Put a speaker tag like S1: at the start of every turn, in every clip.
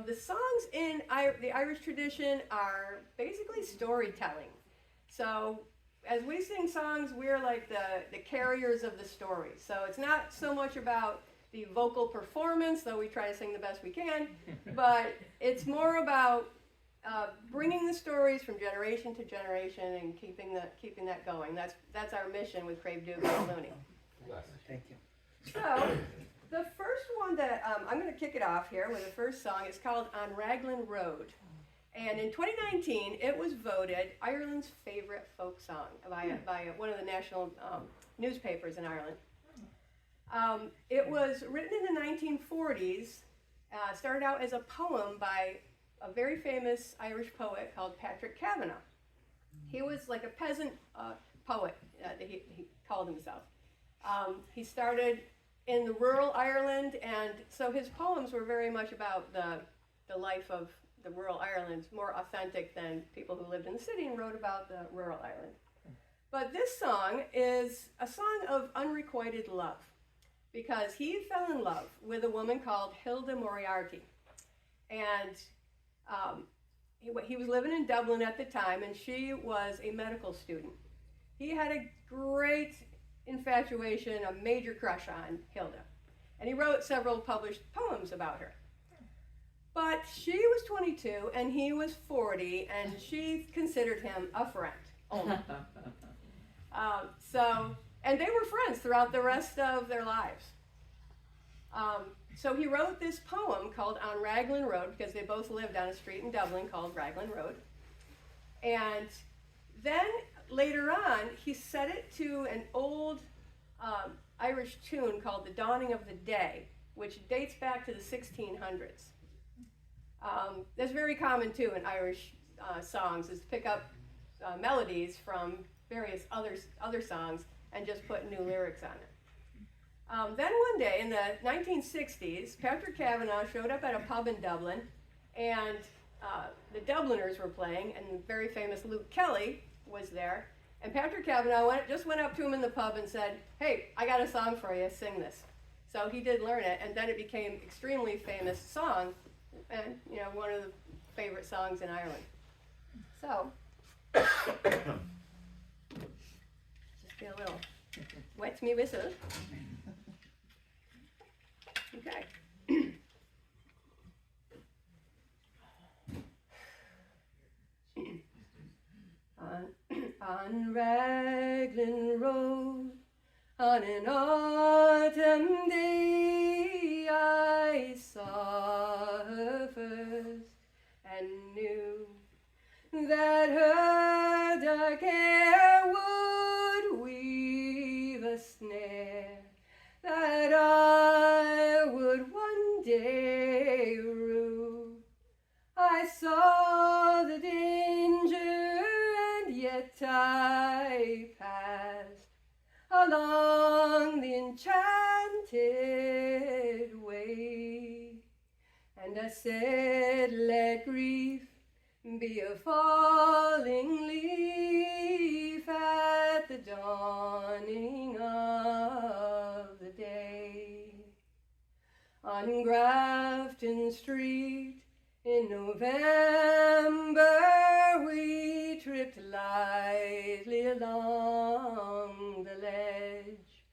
S1: The songs in the Irish tradition are basically storytelling. So as we sing songs, we're like the carriers of the story. So it's not so much about the vocal performance, though we try to sing the best we can, but it's more about bringing the stories from generation to generation and keeping that going. That's our mission with Craobh Dugan-O'Looney.
S2: Thank you.
S1: So the first one that I'm going to kick it off here with the first song is called On Raglan Road. And in 2019, it was voted Ireland's favorite folk song by one of the national newspapers in Ireland. It was written in the 1940s, started out as a poem by a very famous Irish poet called Patrick Kavanagh. He was like a peasant poet, he called himself. He started in the rural Ireland, and so his poems were very much about the life of the rural Ireland, more authentic than people who lived in the city and wrote about the rural Ireland. But this song is a song of unrequited love, because he fell in love with a woman called Hilda Moriarty. And he was living in Dublin at the time, and she was a medical student. He had a great infatuation, a major crush on Hilda. And he wrote several published poems about her. But she was 22 and he was 40, and she considered him a friend only. And they were friends throughout the rest of their lives. So he wrote this poem called On Raglan Road, because they both lived on a street in Dublin called Raglan Road. And then later on, he set it to an old Irish tune called The Dawning of the Day, which dates back to the 1600s. That's very common too in Irish songs, is to pick up melodies from various other songs and just put new lyrics on it. Then one day in the 1960s, Patrick Kavanagh showed up at a pub in Dublin, and the Dubliners were playing, and the very famous Luke Kelly was there. And Patrick Kavanagh just went up to him in the pub and said, "Hey, I got a song for you, sing this." So he did learn it, and then it became an extremely famous song, and one of the favorite songs in Ireland. So, just get a little wet me whistle. Okay. On Raglan Road, on an autumn day, I saw her first and knew that her dark hair would weave a snare that I would one day rue. I saw the danger, and yet I passed along the enchanted way. And I said, let grief be a falling leaf at the dawning of the day. On Grafton Street in November, we tripped lightly along the ledge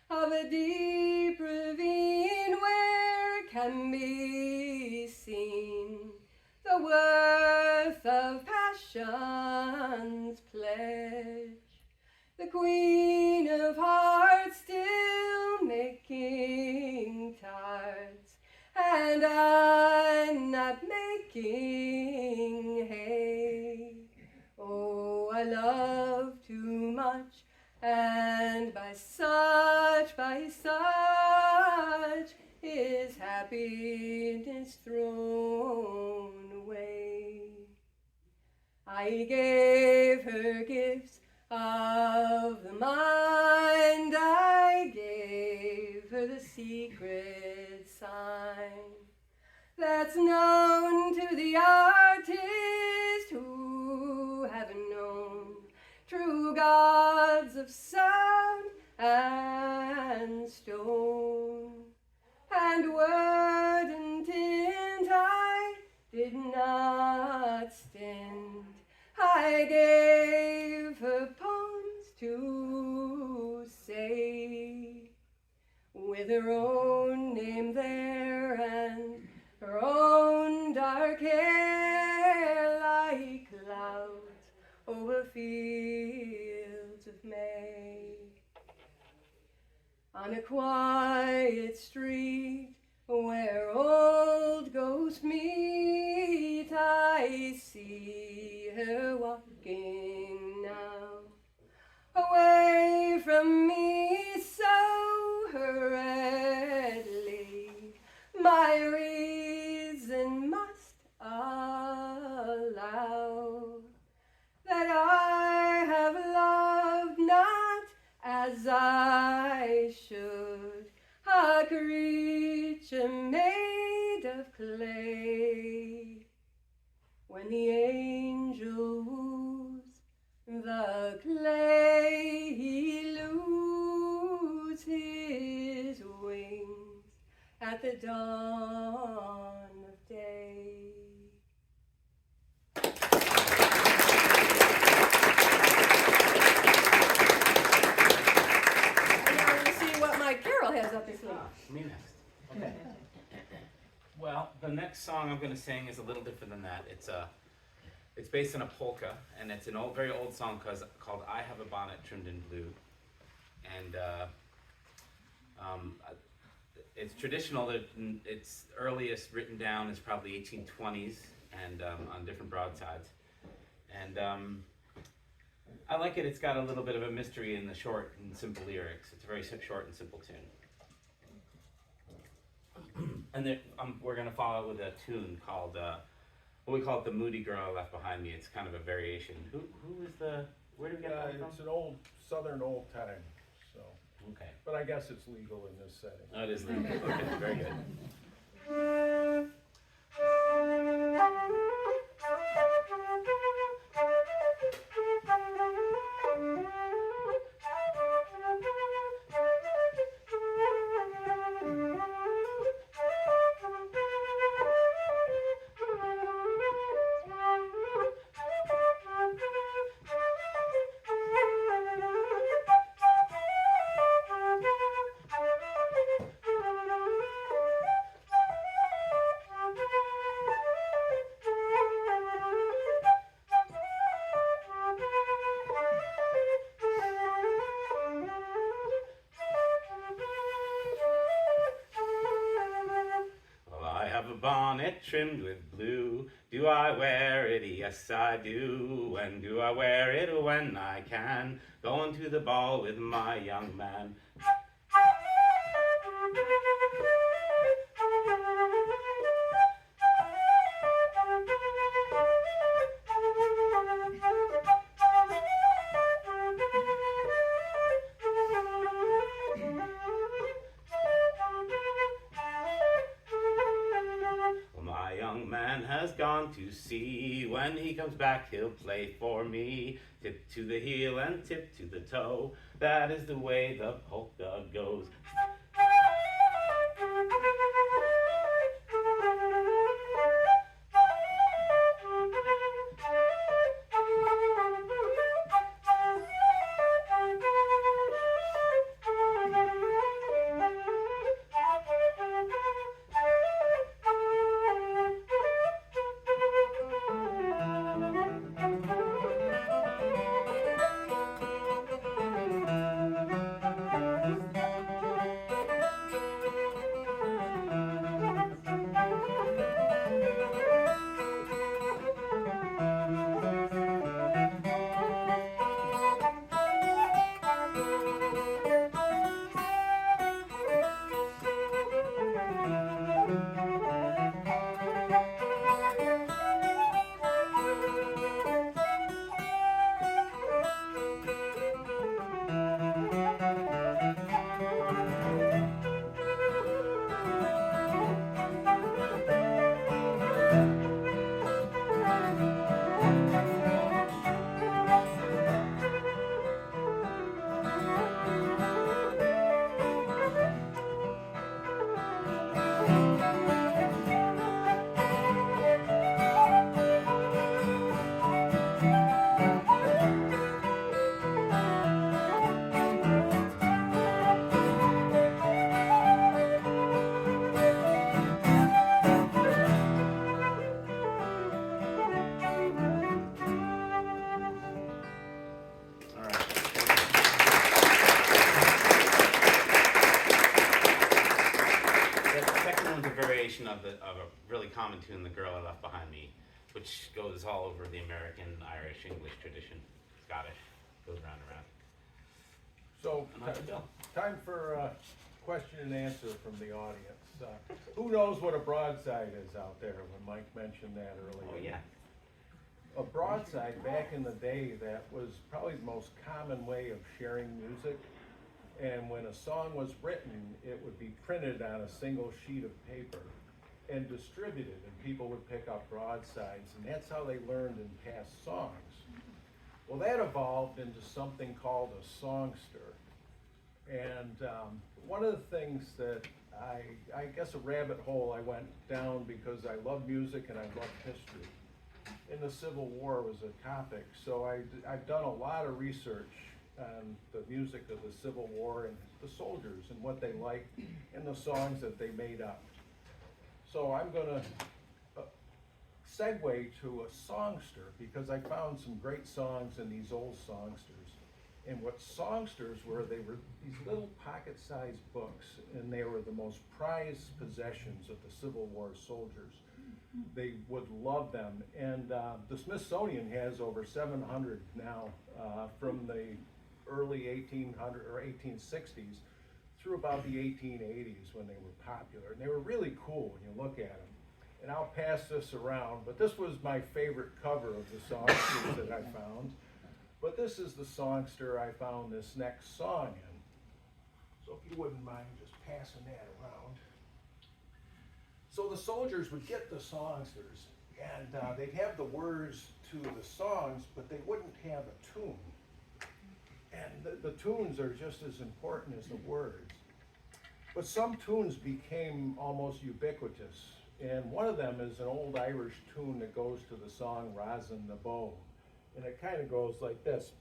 S1: of a deep ravine where can be seen the worth of passion's pledge. The Queen of Hearts still making tarts, and I'm not making hay. Oh, I love too much, and by such is happiness thrown away. I gave her gifts of the mind, I gave her the secret sign that's known to the artist who haven't known true gods of sound and stone. And word and tint I I gave her poems to say, with her own name there and her own dark hair like clouds over fields of May. On a quiet street where old ghosts meet, I see her walking now, away from me so hurriedly. My reason must allow that I have loved not as I should, a creature made of clay. When the angel woos the clay, he loses his wings at the dawn of day. Carroll has up his sleeve.
S2: Me next. Okay. Well, the next song I'm going to sing is a little different than that. It's based on a polka, and it's an very old song called "I Have a Bonnet Trimmed in Blue," and it's traditional. Its earliest written down is probably 1820s, and on different broadsides, and I like it. It's got a little bit of a mystery in the short and simple lyrics. It's a very short and simple tune. And then, we're going to follow it with a tune called, what we call it, The Moody Girl I Left Behind Me. It's kind of a variation. Who is where do we get that from?
S3: It's an old, southern old time, so.
S2: Okay.
S3: But I guess it's legal in this setting.
S2: Oh, it is legal. Okay, very good. Bonnet trimmed with blue, do I wear it? Yes, I do. And do I wear it when I can? Going to the ball with my young man. Gone to sea. When he comes back, he'll play for me. Tip to the heel and tip to the toe. That is the way the polka goes. common tune, The Girl I Left Behind Me, which goes all over the American, Irish, English tradition, Scottish, goes round and round.
S3: So,
S2: And that's Bill.
S3: time for question and answer from the audience. Who knows what a broadside is out there, when Mike mentioned that earlier?
S2: Oh, yeah.
S3: A broadside, back in the day, that was probably the most common way of sharing music. And when a song was written, it would be printed on a single sheet of paper and distributed, and people would pick up broadsides, and that's how they learned and passed songs. Well, that evolved into something called a songster. And one of the things that I guess a rabbit hole I went down because I love music and I love history. And the Civil War was a topic, so I've done a lot of research on the music of the Civil War and the soldiers and what they liked and the songs that they made up. So I'm gonna segue to a songster because I found some great songs in these old songsters. And what songsters were, they were these little pocket-sized books, and they were the most prized possessions of the Civil War soldiers. They would love them, and the Smithsonian has over 700 now from the early 1800 or 1860s through about the 1880s when they were popular, and they were really cool when you look at them. And I'll pass this around, but this was my favorite cover of the songsters that I found. But this is the songster I found this next song in. So if you wouldn't mind just passing that around. So the soldiers would get the songsters, and they'd have the words to the songs, but they wouldn't have a tune. And the tunes are just as important as the words. But some tunes became almost ubiquitous, and one of them is an old Irish tune that goes to the song Rosin the Bow. And it kind of goes like this.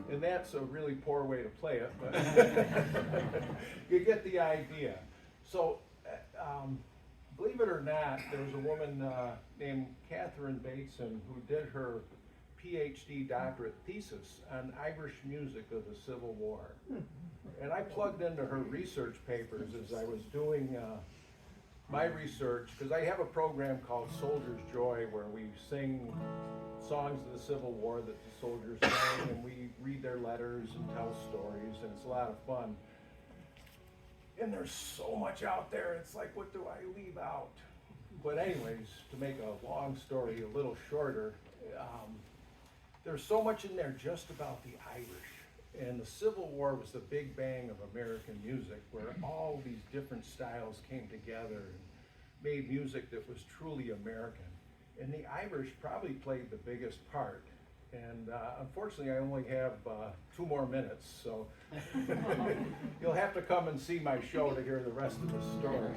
S3: And that's a really poor way to play it, but you get the idea. So, believe it or not, there was a woman named Catherine Bateson who did her PhD doctorate thesis on Irish music of the Civil War. And I plugged into her research papers as I was doing my research, because I have a program called Soldier's Joy where we sing songs of the Civil War that the soldiers sang, and we read their letters and tell stories, and it's a lot of fun. And there's so much out there, it's like, what do I leave out? But anyways, to make a long story a little shorter, there's so much in there just about the Irish. And the Civil War was the big bang of American music, where all these different styles came together and made music that was truly American. And the Irish probably played the biggest part. And unfortunately, I only have 2 more minutes, so you'll have to come and see my show to hear the rest of the story.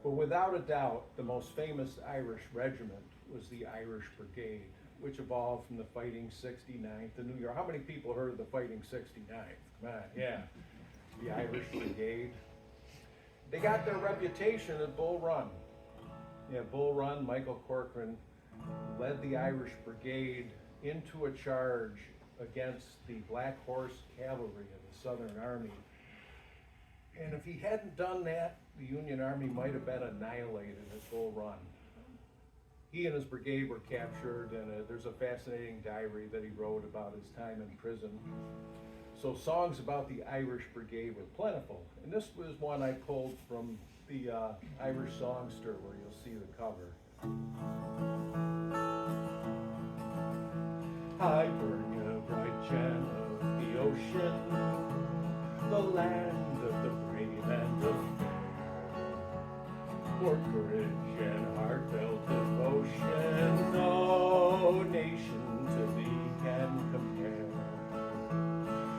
S3: But without a doubt, the most famous Irish regiment was the Irish Brigade, which evolved from the Fighting 69th in New York. How many people heard of the Fighting 69th? Come on, yeah. The Irish Brigade. They got their reputation at Bull Run. Yeah, Bull Run, Michael Corcoran led the Irish Brigade into a charge against the Black Horse Cavalry of the Southern Army. And if he hadn't done that, the Union Army might have been annihilated at Bull Run. He and his brigade were captured, and there's a fascinating diary that he wrote about his time in prison. So songs about the Irish Brigade were plentiful. And this was one I pulled from the Irish Songster, where you'll see the cover. I burn a bright gem of the ocean, the land of the brave and the fair. For courage and heartfelt devotion, no nation to thee can compare.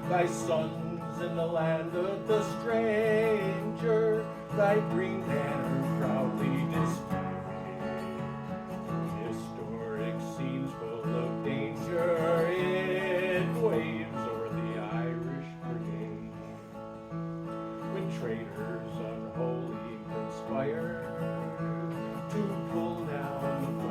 S3: Thy sons in the land of the stranger, thy green banner proudly display. Historic scenes full of danger, it waves o'er the Irish Brigade. When traitors unholy conspire to pull down the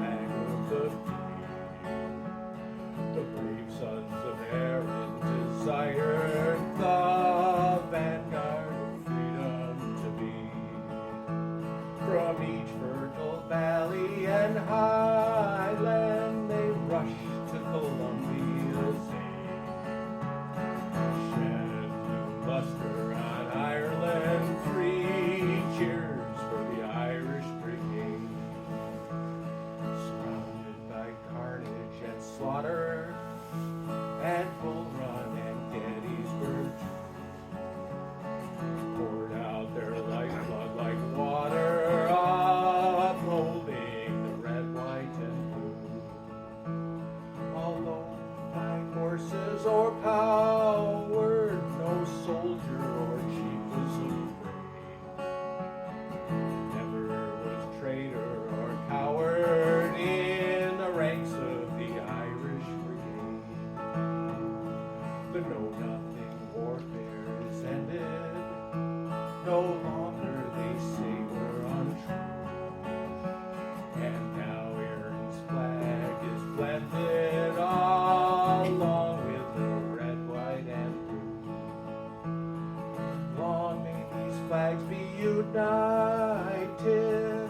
S3: slaughtered at Bull Run and Gettysburg. Poured out their lifeblood like water, upholding the red, white, and blue. Although my horses o'erpowered, no soldier or chief was afraid. Never was traitor or coward in the ranks of the Irish Brigade. The know-nothing warfare is ended. No longer they say we're untrue. And now Erin's flag is blended along with the red, white, and blue. Long may these flags be united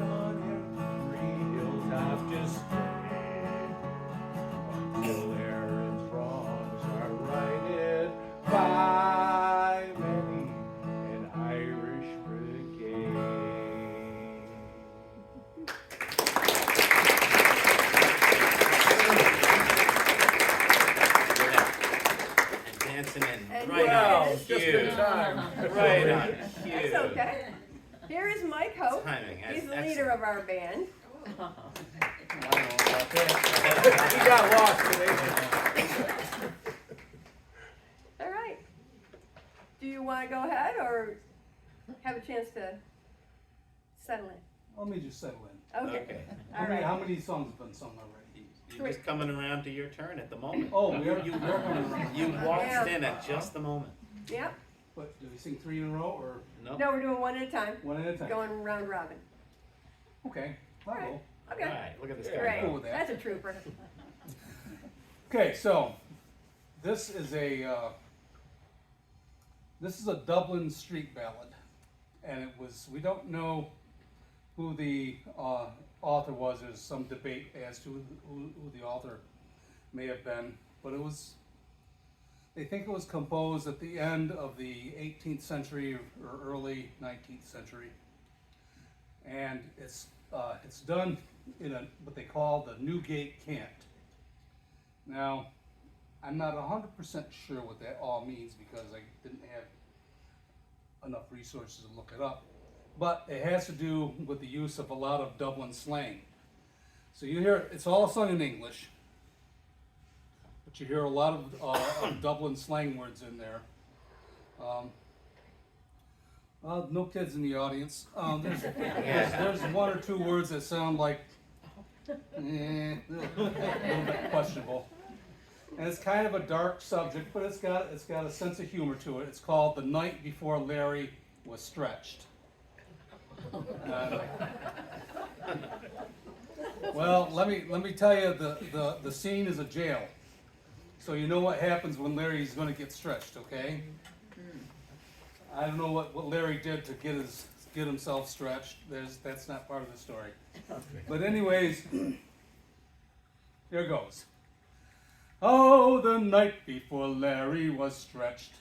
S3: on every hilltop display, until Erin's wrongs are righted by many an Irish Brigade.
S2: And dancing in.
S1: And
S2: Right
S1: wow,
S2: on
S3: Just
S2: cue.
S3: in time.
S2: Right on cue.
S1: That's okay. Here is Mike Hoke.
S2: Timing.
S1: He's the
S2: Excellent.
S1: leader of our band.
S3: He got lost today.
S1: All right. Do you want to go ahead or have a chance to settle in?
S4: Let me just settle in.
S1: Okay. All right.
S4: How many songs have been sung already?
S2: You're just coming around to your turn at the moment.
S4: Oh, we're coming around.
S2: You waltzed
S1: Yeah.
S2: in at just the moment.
S1: Yep.
S4: But do we sing 3 in a row or
S2: No.
S1: No, we're doing one at a time.
S4: one at a time?
S1: Going round robin.
S4: Okay, I'll
S1: All right.
S4: go.
S1: Okay.
S2: All right, look at this guy.
S1: Great.
S4: cool with that.
S1: That's a trooper.
S4: Okay, so this is a Dublin street ballad, and it was, we don't know who the author was. There's some debate as to who the author may have been, but it was, they think it was composed at the end of the 18th century or early 19th century, and it's done in what they call the Newgate cant. Now, I'm not 100% sure what that all means because I didn't have enough resources to look it up, but it has to do with the use of a lot of Dublin slang. So you hear, it's all sung in English, but you hear a lot of Dublin slang words in there. No kids in the audience. There's 1 or 2 words that sound like a little bit questionable. And it's kind of a dark subject, but it's got a sense of humor to it. It's called The Night Before Larry Was Stretched. Well, let me tell you, the scene is a jail. So you know what happens when Larry's going to get stretched, okay? I don't know what Larry did to get himself stretched. That's not part of the story. But anyways, here goes. Oh, the night before Larry was stretched,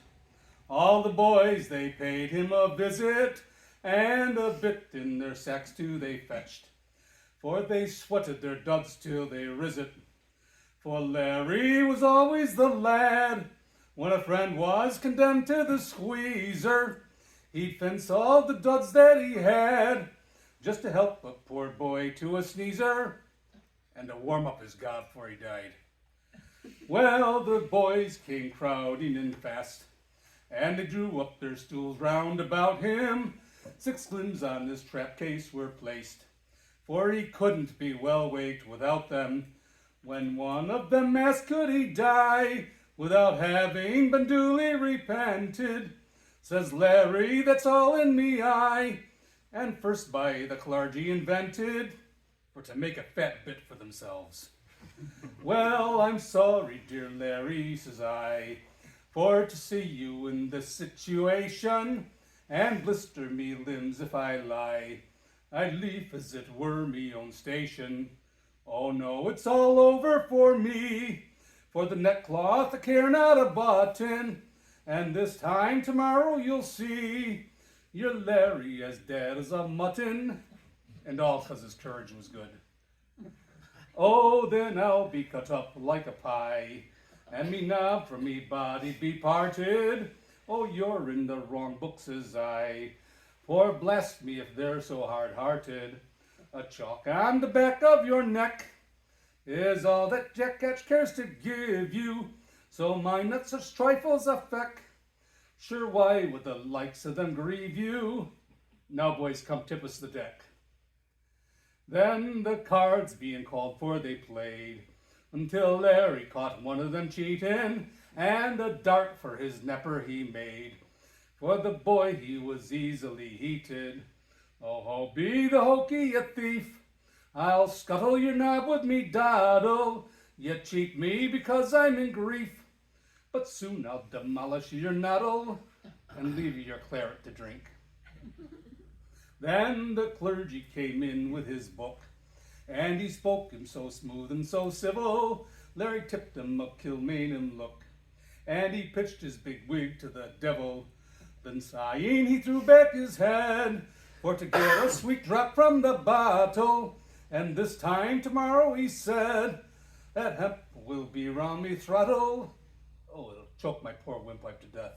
S4: all the boys they paid him a visit, and a bit in their sacks too they fetched, for they sweated their duds till they rizzit. For Larry was always the lad, when a friend was condemned to the squeezer, he'd fence all the duds that he had, just to help a poor boy to a sneezer, and to warm up his god before he died. Well, the boys came crowding in fast, and they drew up their stools round about him. 6 limbs on this trap case were placed, for he couldn't be well waked without them. When one of them asked could he die without having been duly repented, says Larry, that's all in me eye, and first by the clergy invented, for to make a fat bit for themselves. Well, I'm sorry, dear Larry, says I, for to see you in this situation, and blister me limbs if I lie. I'd leave as it were me own station. Oh no, it's all over for me, for the neckcloth I care not a button, and this time tomorrow you'll see your Larry as dead as a mutton, and all 'cause his courage was good. Oh, then I'll be cut up like a pie, and me knob from me body be parted. Oh, you're in the wrong book, says I, for blast me if they're so hard-hearted. A chalk on the back of your neck is all that Jack Ketch cares to give you, so mind that such trifles affect. Sure, why would the likes of them grieve you? Now, boys, come tip us the deck. Then the cards being called for they played, until Larry caught one of them cheating, and a dart for his nepper he made. For the boy he was easily heated. Oh, be the hokey, you thief! I'll scuttle your knob with me daddle. You cheat me because I'm in grief. But soon I'll demolish your noddle and leave you your claret to drink. Then the clergy came in with his book, and he spoke him so smooth and so civil, Larry tipped him a Kilmainham look, and he pitched his big wig to the devil. Then sighing he threw back his head, for to get a sweet drop from the bottle, and this time tomorrow he said, that hemp will be round me throttle. Oh, it'll choke my poor windpipe to death.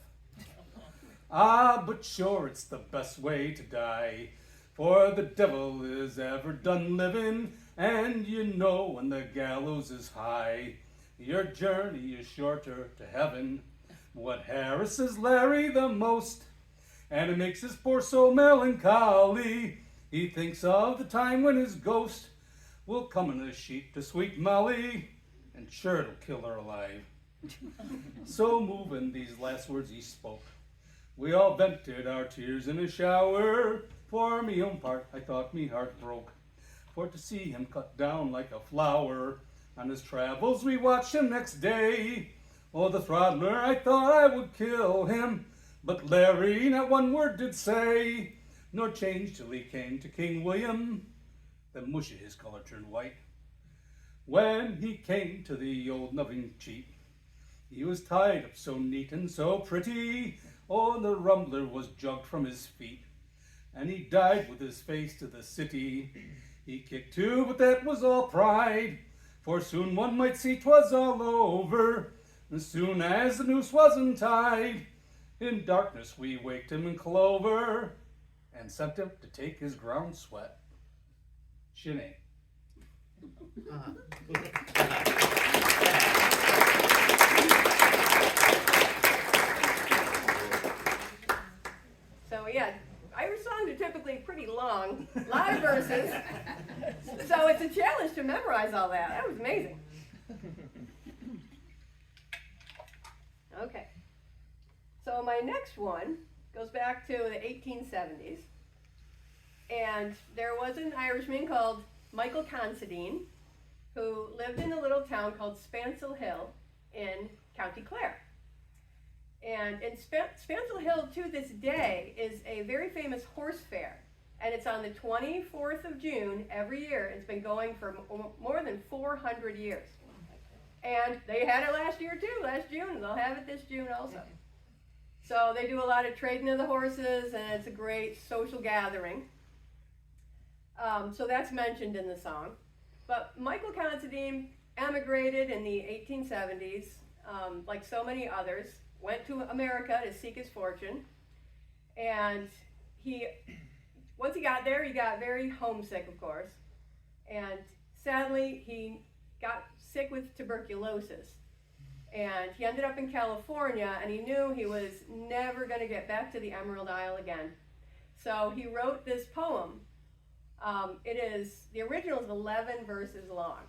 S4: Ah, but sure it's the best way to die, for the devil is ever done living, and you know when the gallows is high, your journey is shorter to heaven. What harasses Larry the most, and it makes his poor soul melancholy, he thinks of the time when his ghost will come in a sheet to sweet Molly, and sure it'll kill her alive. So moving these last words he spoke, we all vented our tears in a shower. For me own part, I thought me heart broke, for to see him cut down like a flower. On his travels we watched him next day. Oh, the throttler, I thought I would kill him, but Larry not one word did say, nor change till he came to King William. The mush of his color turned white. When he came to the old nubbing cheat, he was tied up so neat and so pretty. Oh, the rumbler was jugged from his feet, and he died with his face to the city. He kicked too, but that was all pride, for soon one might see 'twas all over. As soon as the noose was untied, in darkness we waked him in clover, and sent him to take his ground sweat. Shinny.
S1: So yeah, Irish songs are typically pretty long, a lot of verses. So it's a challenge to memorize all that. That was amazing. Okay. So my next one goes back to the 1870s. And there was an Irishman called Michael Considine who lived in a little town called Spancil Hill in County Clare. And in Spancil Hill to this day is a very famous horse fair. And it's on the 24th of June every year. It's been going for more than 400 years. And they had it last year too, last June, and they'll have it this June also. So they do a lot of trading of the horses, and it's a great social gathering. So that's mentioned in the song. But Michael Considine emigrated in the 1870s, like so many others, went to America to seek his fortune. And once he got there, he got very homesick, of course. And sadly, he got sick with tuberculosis. And he ended up in California, and he knew he was never going to get back to the Emerald Isle again. So he wrote this poem. The original is 11 verses long,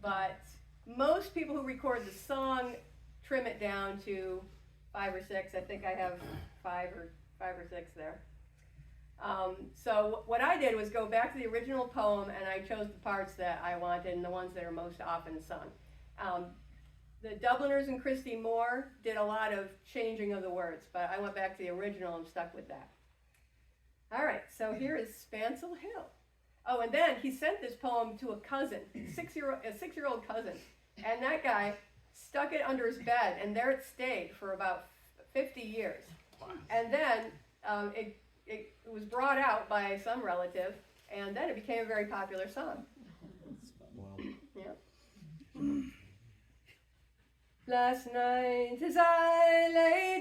S1: but most people who record the song trim it down to 5 or 6. I think I have five or six there. So what I did was go back to the original poem, and I chose the parts that I wanted and the ones that are most often sung. The Dubliners and Christy Moore did a lot of changing of the words, but I went back to the original and stuck with that. All right, so here is Spancil Hill. Oh, and then he sent this poem to a cousin, a six-year-old cousin, and that guy stuck it under his bed, and there it stayed for about 50 years. And then it was brought out by some relative, and then it became a very popular song.
S5: Wow.
S1: Last night as I lay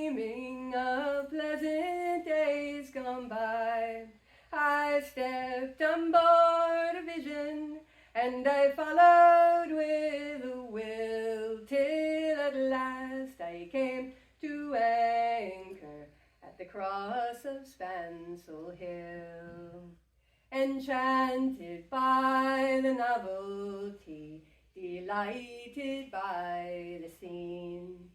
S1: dreaming of pleasant days gone by, I stepped on board a vision, and I followed with a will, till at last I came to anchor at the cross of Spancil Hill. Enchanted by the novelty, delighted by the scene,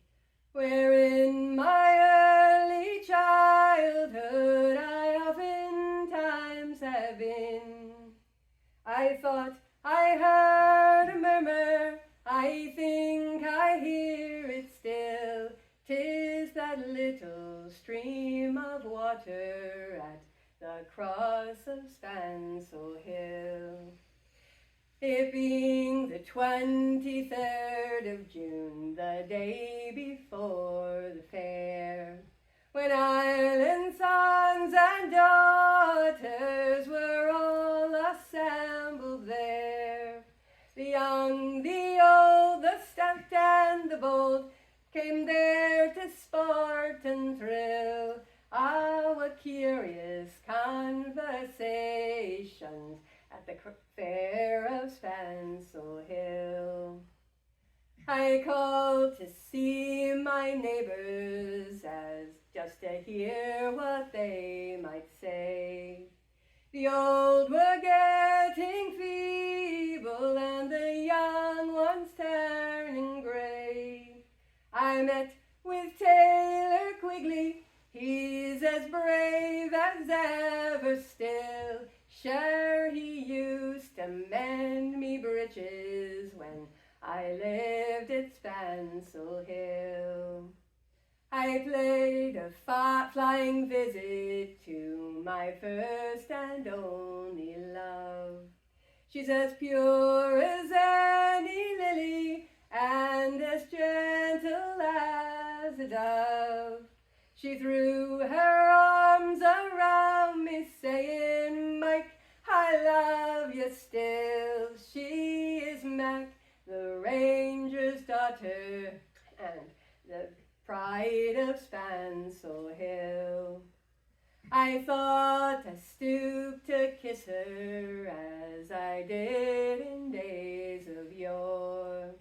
S1: wherein my early childhood I oftentimes have been. I thought I heard a murmur, I think I hear it still. 'Tis that little stream of water at the cross of Spancil Hill. It being the 23rd of June, the day before the fair, when Ireland's sons and daughters were all assembled there. The young, the old, the stout and the bold came there to sport and thrill. Ah, what curious conversations at the fair of Spancil Hill. I called to see my neighbors as just to hear what they might say. The old were getting feeble and the young ones turning grey. I met with Taylor Quigley, he's as brave as ever still. Sure, he used to mend me breeches when I lived at Spancil Hill. I played a flying visit to my first and only love. She's as pure as any lily and as gentle as a dove. She threw her arms around me saying, Mike, I love you still. She is Mac, the ranger's daughter, and the pride of Spancil Hill. I thought I stooped to kiss her as I did in days of yore.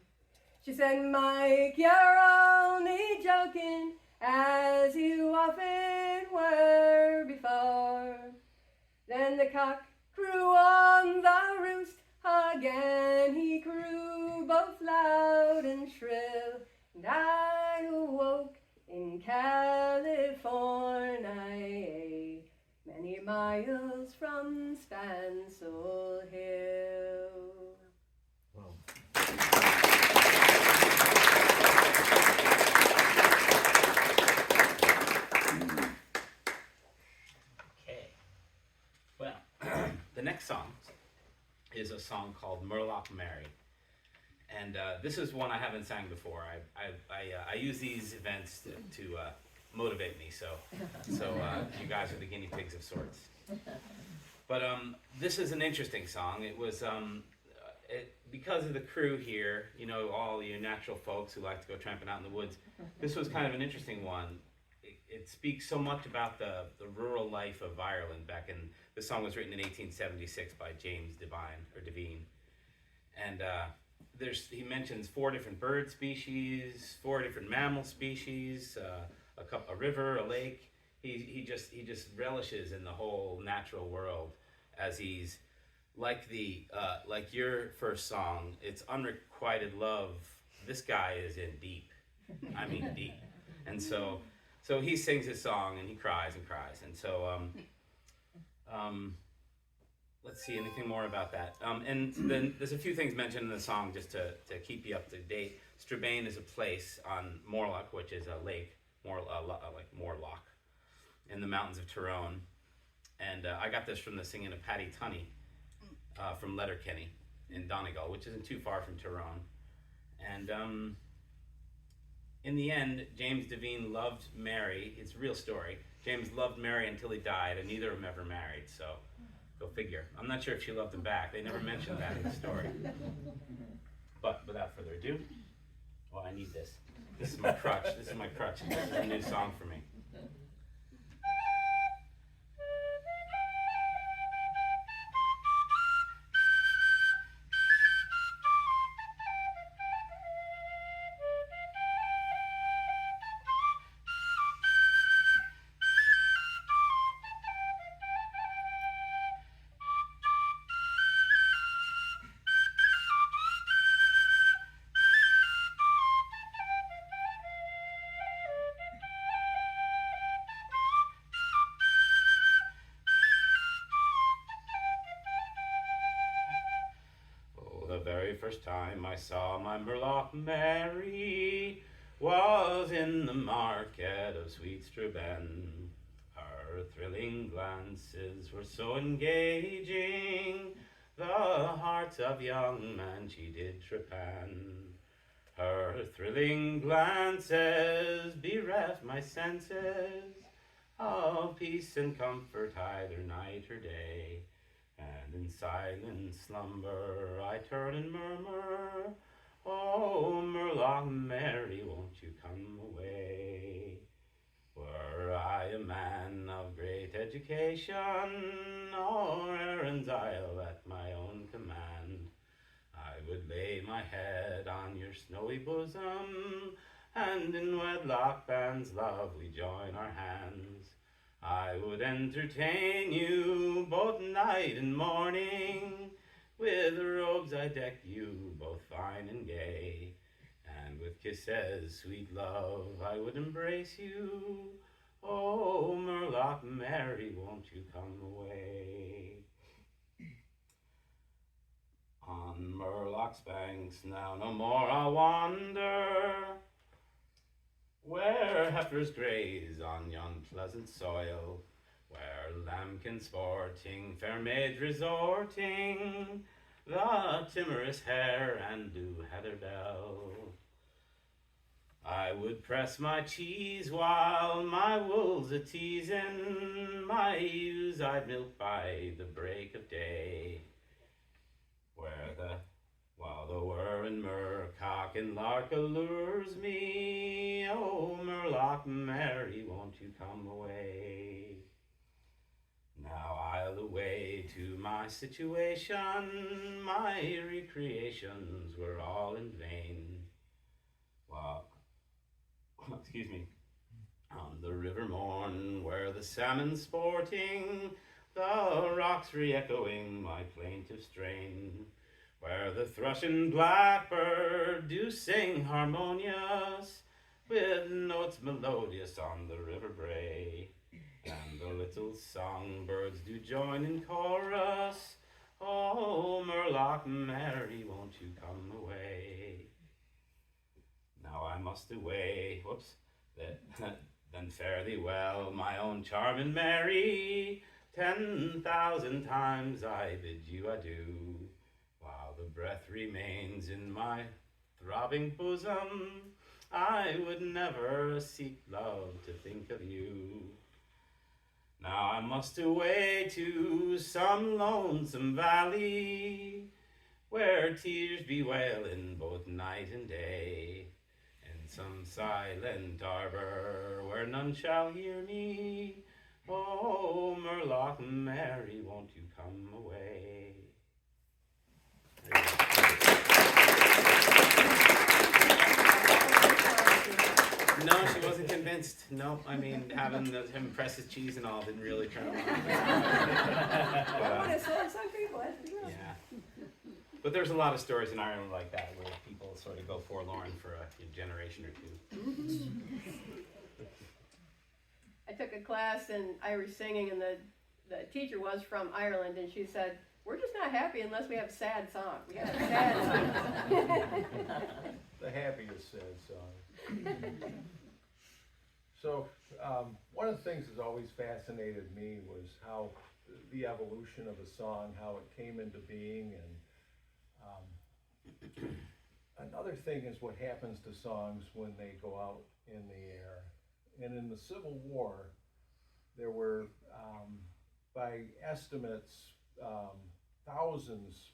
S1: She said, Mike, you're only joking, as you often were before. Then the cock crew on the roost, again he crew both loud and shrill, and I awoke in California, many miles from Spancil Hill.
S3: Wow.
S2: Okay. Well, the next song is a song called Moorloch Mary. And this is one I haven't sang before. I use these events to motivate me, so you guys are the guinea pigs of sorts. But this is an interesting song. It was because of the crew here, you know, all you natural folks who like to go tramping out in the woods. This was kind of an interesting one. It speaks so much about the rural life of Ireland back in. This song was written in 1876 by James Devine, and he mentions 4 different bird species, 4 different mammal species, a river, a lake. He just relishes in the whole natural world, as he's like your first song. It's unrequited love. This guy is in deep. I mean deep. And so he sings his song and he cries and cries. And so let's see, anything more about that. And then there's a few things mentioned in the song just to keep you up to date. Strabane is a place on Moorloch, which is a lake, like Moorloch, in the mountains of Tyrone. And I got this from the singing of Paddy Tunney from Letterkenny in Donegal, which isn't too far from Tyrone. And in the end, James Devine loved Mary. It's a real story. James loved Mary until he died, and neither of them ever married, so go figure. I'm not sure if she loved him back. They never mentioned that in the story. But without further ado, Oh, I need this. This is my crutch. This is my crutch. This is a new song for me. The very first time I saw my Moorloch Mary was in the market of Sweet Strabane. Her thrilling glances were so engaging, the hearts of young men she did trepan. Her thrilling glances bereft my senses of peace and comfort either night or day. And in silent slumber I turn and murmur, "Oh, Moorloch Mary, won't you come away?" Were I a man of great education, or errands I'll at my own command, I would lay my head on your snowy bosom, and in wedlock band's love we join our hands. I would entertain you both night and morning, with robes I deck you both fine and gay, and with kisses, sweet love, I would embrace you. Oh, Moorloch Mary, won't you come away? On Moorloch's banks now no more I'll wander, where heifers graze on yon pleasant soil, where lambkin sporting, fair maids resorting, the timorous hare and blue heather bell. I would press my cheese while my wool's a teasing, my ewes I'd milk by the break of day, while the whir and murr, cock and lark allures me. Oh, Moorloch Mary, won't you come away? Now I'll away to my situation, my recreations were all in vain. Excuse me, on the river morn, where the salmon sporting, the rocks re-echoing my plaintive strain, where the thrush and blackbird do sing harmonious, with notes melodious on the river brae, and the little songbirds do join in chorus. Oh, Moorloch Mary, won't you come away? Now I must away, then fare thee well, my own charming Mary, 10,000 times I bid you adieu. While the breath remains in my throbbing bosom, I would never seek love to think of you. Now I must away to some lonesome valley, where tears bewail in both night and day, in some silent arbor where none shall hear me. Oh, Moorloch Mary, won't you come away? No, she wasn't convinced. No, I mean, having him press his cheese and all didn't really turn him on.
S1: I want to slow some people, that's true.
S2: Yeah. But there's a lot of stories in Ireland like that, where people sort of go forlorn for a generation or two.
S1: I took a class in Irish singing, and the teacher was from Ireland, and she said, "We're just not happy unless we have sad songs. We gotta have sad songs."
S3: The happiest sad song. So, one of the things that's always fascinated me was how the evolution of a song, how it came into being, and another thing is what happens to songs when they go out in the air. And in the Civil War, there were, by estimates, thousands,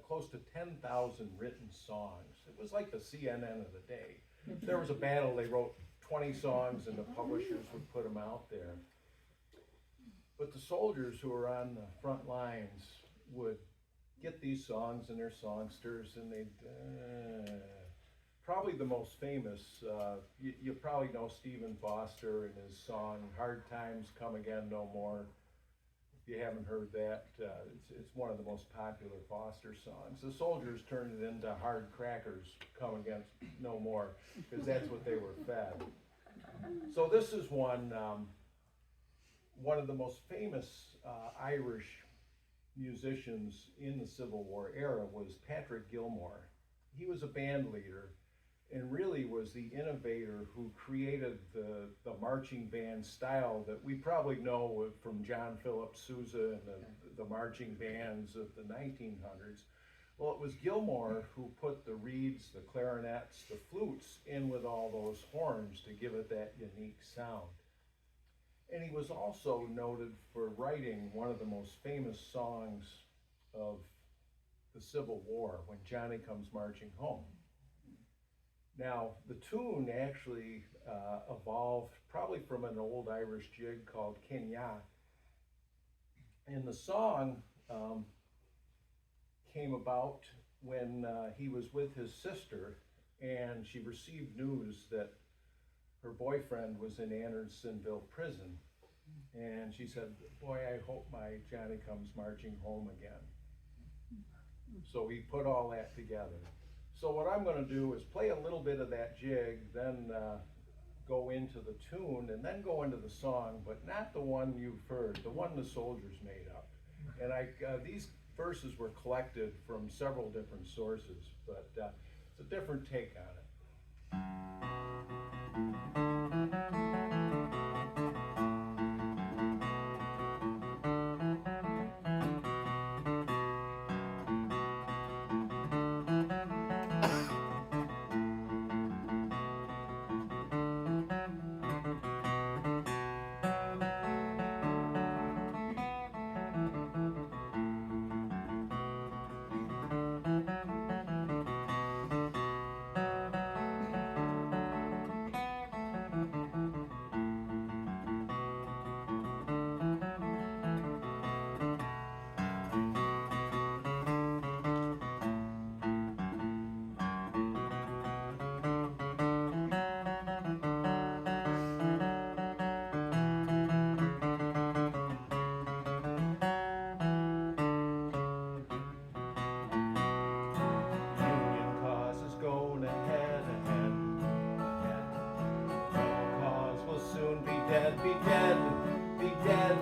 S3: close to 10,000 written songs. It was like the CNN of the day. If there was a battle, they wrote 20 songs and the publishers would put them out there. But the soldiers who were on the front lines would get these songs and their songsters, and they'd, probably the most famous, you probably know Stephen Foster and his song, Hard Times Come Again No More. If you haven't heard that, it's one of the most popular Foster songs. The soldiers turned it into Hard Crackers Come Again No More, because that's what they were fed. So this is one of the most famous Irish musicians in the Civil War era was Patrick Ghille Mar. He was a band leader and really was the innovator who created the marching band style that we probably know from John Philip Sousa and the marching bands of the 1900s. Well, it was Ghille Mar who put the reeds, the clarinets, the flutes in with all those horns to give it that unique sound. And he was also noted for writing one of the most famous songs of the Civil War, When Johnny Comes Marching Home. Now, the tune actually evolved probably from an old Irish jig called Kenya. And the song came about when he was with his sister and she received news that her boyfriend was in Andersonville prison. And she said, boy, I hope my Johnny comes marching home again. So we put all that together. So what I'm going to do is play a little bit of that jig, then go into the tune, and then go into the song, but not the one you've heard, the one the soldiers made up. And these verses were collected from several different sources, but it's a different take on it. Be dead, be dead.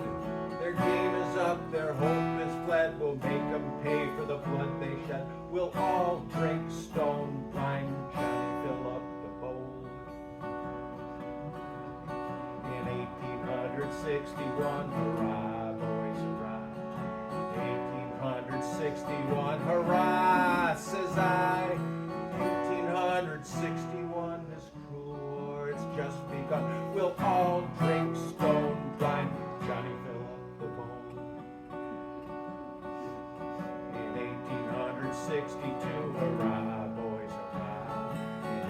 S3: Their game is up, their hope is fled. We'll make them pay for the blood they shed. We'll all drink stone blind, Johnny, fill up the bowl. In 1861, hurrah, boys, hurrah. 1861, hurrah, says I. 1861 is cruel war, it's just begun. We'll all drink stone blind, Johnny, fill up the bowl. In 1862, hurrah, boys, hurrah. In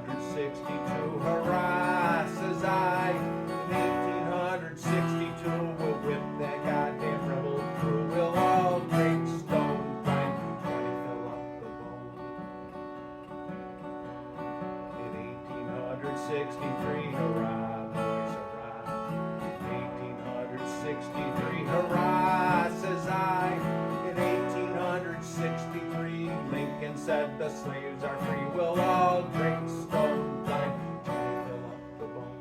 S3: 1862, hurrah, says I. In 1862, we'll whip that goddamn rebel crew. We'll all drink stone blind, Johnny, fill up the bowl. In 1863, hurrah. 1863, hurrah, says I. In 1863, Lincoln said the slaves are free. We'll all drink stone blind, Johnny, fill up the bowl.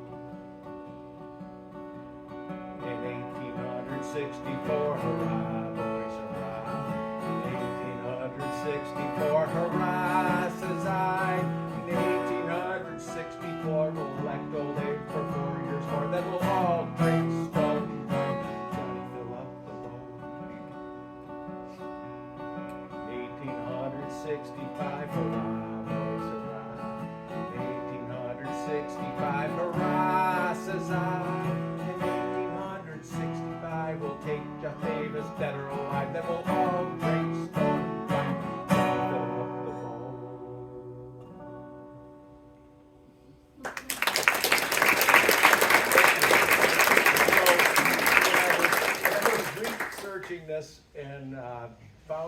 S3: In 1864, hurrah, boys, hurrah. In 1864, hurrah, says I. In 1864, we'll elect old Abe for 4 years more. Then we'll all drink stone blind, Johnny, fill up the bowl. 1865, hurrah, boys, hurrah. 1865, hurrah, says I. In 1865, we'll take Jeff Davis dead or alive. Then we'll all drink stone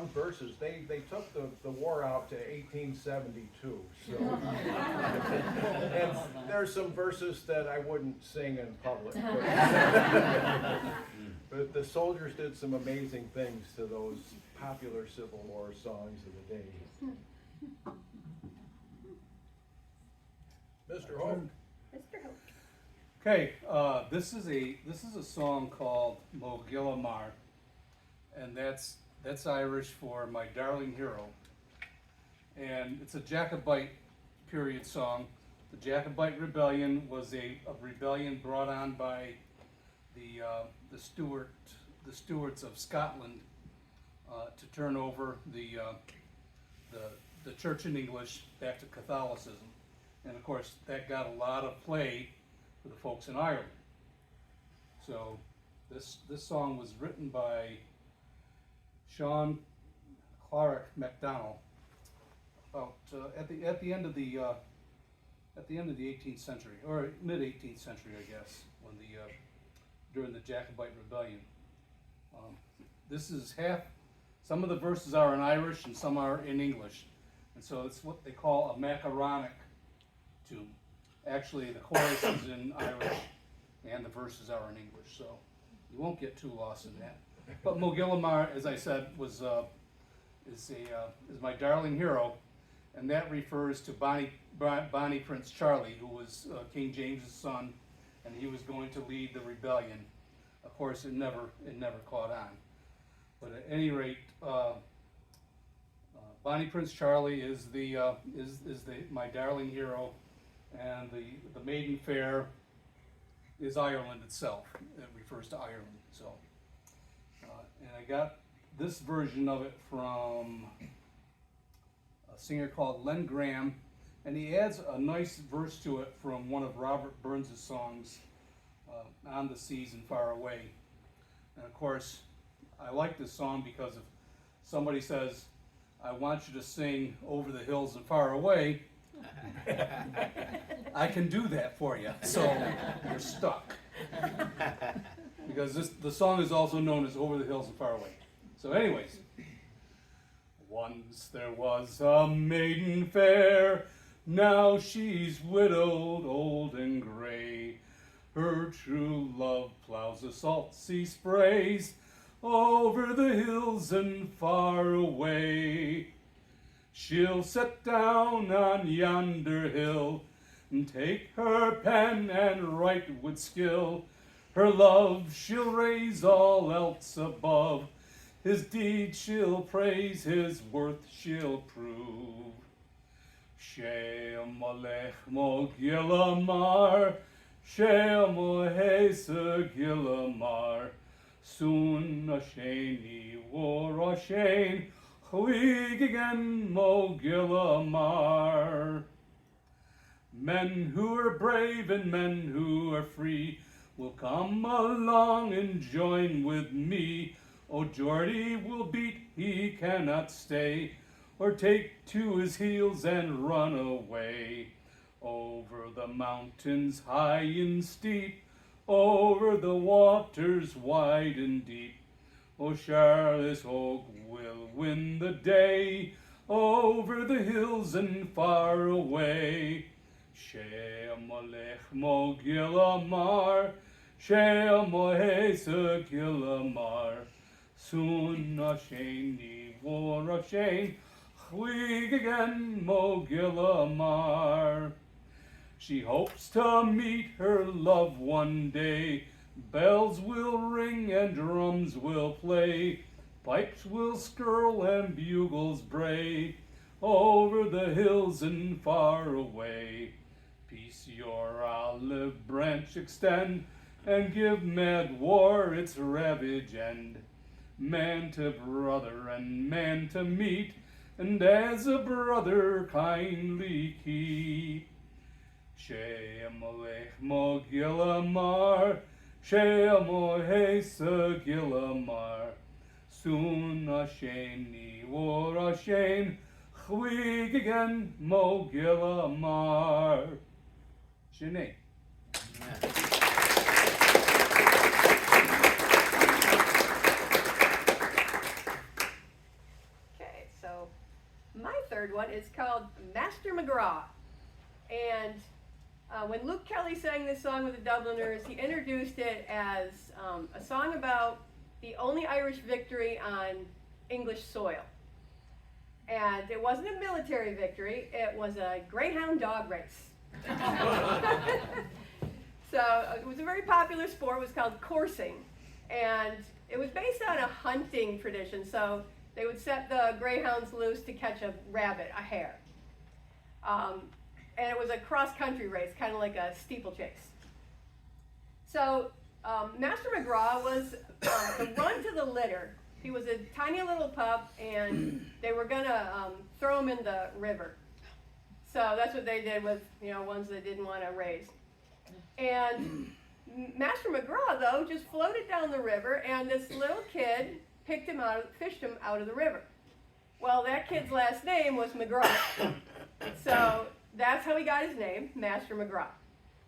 S3: some verses, they took the war out to 1872, so. And there's some verses that I wouldn't sing in public. But the soldiers did some amazing things to those popular Civil War songs of the day. Mr. Hoke.
S1: Mr. Hope.
S4: Okay, this is a song called Ghille Mar, and that's Irish for My Darling Hero, and it's a Jacobite period song. The Jacobite rebellion was a rebellion brought on by the Stuarts of Scotland to turn over the Church in English back to Catholicism, and of course that got a lot of play for the folks in Ireland. So this song was written by Sean Clark MacDonald about at the end of the 18th century, or mid 18th century, I guess, when during the Jacobite rebellion. This is some of the verses are in Irish and some are in English, and so it's what they call a macaronic tune. Actually, the chorus is in Irish and the verses are in English, so you won't get too lost in that. But Ghille Mar, as I said, is My Darling Hero, and that refers to Bonnie Prince Charlie, who was King James's son, and he was going to lead the rebellion. Of course, it never caught on. But at any rate, Bonnie Prince Charlie is My Darling Hero, and the maiden fair is Ireland itself. It refers to Ireland. So, and I got this version of it from a singer called Len Graham, and he adds a nice verse to it from one of Robert Burns' songs, On the Seas and Far Away. And of course, I like this song because if somebody says, I want you to sing Over the Hills and Far Away, I can do that for you, so you're stuck. Because the song is also known as Over the Hills and Far Away. So anyways, once there was a maiden fair, now she's widowed, old and gray. Her true love plows the salt sea sprays over the hills and far away. She'll sit down on yonder hill and take her pen and write with skill. Her love she'll raise all else above. His deeds she'll praise, his worth she'll prove. She'm Moorloch Ghille Mar, she'm Hesa Ghille Mar. Soon a shany war a shane, Huig again Ghille Mar. Men who are brave and men who are free will come along and join with me. O Geordie will beat, he cannot stay, or take to his heels and run away. Over the mountains high and steep, over the waters wide and deep, O Charles Hoke will win the day, over the hills and far away. She'm Moorloch Ghille Mar, she'm Hesa Ghille Mar. Soon a shany war a shane, Huig again Ghille Mar. She hopes to meet her love one day. Bells will ring and drums will play, pipes will skirl and bugles bray, over the hills and far away. Peace your olive branch extend, and give mad war its ravage end. Man to brother and man to meet, and as a brother kindly keep. She'm Moorloch Ghille Mar, she'm Hesa Ghille Mar. Soon a shany war a shane, Huig again Ghille Mar. Sinead.
S1: my third one is called Master McGrath. And when Luke Kelly sang this song with the Dubliners, he introduced it as a song about the only Irish victory on English soil. And it wasn't a military victory, it was a greyhound dog race. So it was a very popular sport. It was called coursing. And it was based on a hunting tradition. So they would set the greyhounds loose to catch a rabbit, a hare. And it was a cross-country race, kind of like a steeplechase. So Master McGrath was the run to the litter. He was a tiny little pup, and they were going to throw him in the river. So that's what they did with, ones they didn't want to raise. And Master McGrath, though, just floated down the river, and this little kid fished him out of the river. Well, that kid's last name was McGrath. So that's how he got his name, Master McGrath.